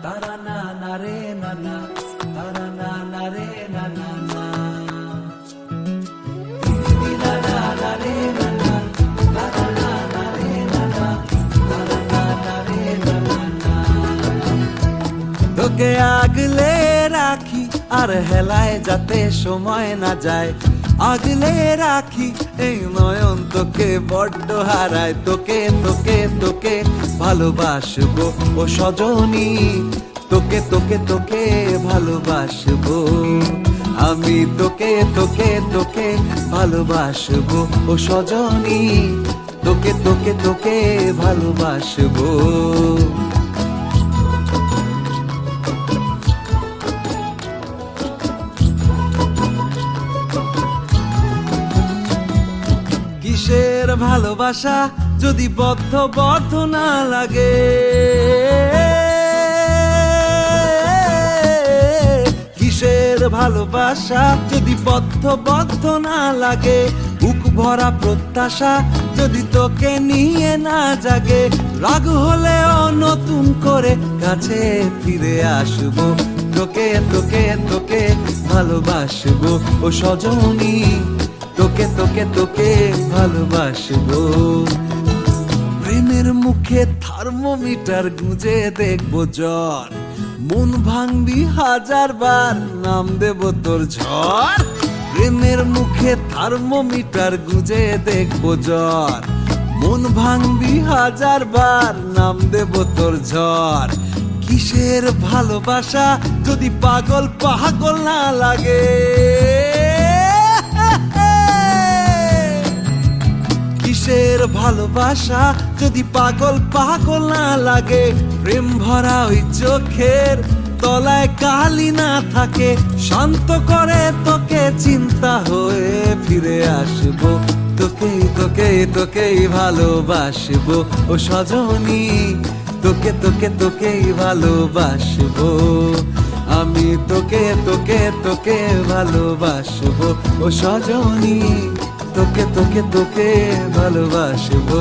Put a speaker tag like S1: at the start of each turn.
S1: তারা না না রে না না, তারা না না রে না না না, না না না রে না না, তারা না না রে না না, তারা না না রে না না না। তোকে আগলে রাখি আর হেলায় যাতে সময় না যায়, আগলে রাখি এই নয়ন তোকে বড্ড হারায়। তোকে তোকে তোকে ভালোবাসবো ও সজনী, তোকে তোকে তোকে ভালোবাসবো আমি, তোকে তোকে তোকে ভালোবাসবো ও সজনী, তোকে তোকে তোকে ভালোবাসবো। কিসের ভালোবাসা যদি বদ্ধ বদ্ধ না লাগে, কিসের ভালোবাসা যদি বদ্ধ বদ্ধ না লাগে, বুক ভরা প্রত্যাশা যদি তোকে নিয়ে না জাগে, রাগ হলেও নতুন করে কাছে ফিরে আসবো, তোকে তোকে তোকে ভালোবাসবো ও সজনী, তোকে তোকে তোকে ভালোবাসবো। প্রেমের মুখে থার্মোমিটার গুঁজে দেখবো জ্বর, মন ভাঙবি হাজার বার নাম দেব তোর ঝড়। প্রেমের মুখে থার্মোমিটার গুঁজে দেখবো জ্বর, মন ভাঙবি হাজার বার নাম দেব তোর ঝড়। কিসের ভালোবাসা যদি পাগল পাগল না লাগে, কিসের ভালোবাসা যদি পাগল পাগল না লাগে, প্রেম ভরা ওই চোখের তলায় কালি না থাকে, শান্ত করে তোকে চিন্তা হয়ে ফিরে আসবো, তোকে তোকে তোকেই ভালোবাসবো ও সজনী, তোকে তোকে তোকেই ভালোবাসবো আমি, তোকে তোকে তোকে ভালোবাসবো ও সজনী, তোকে তোকে তোকে ভালোবাসবো।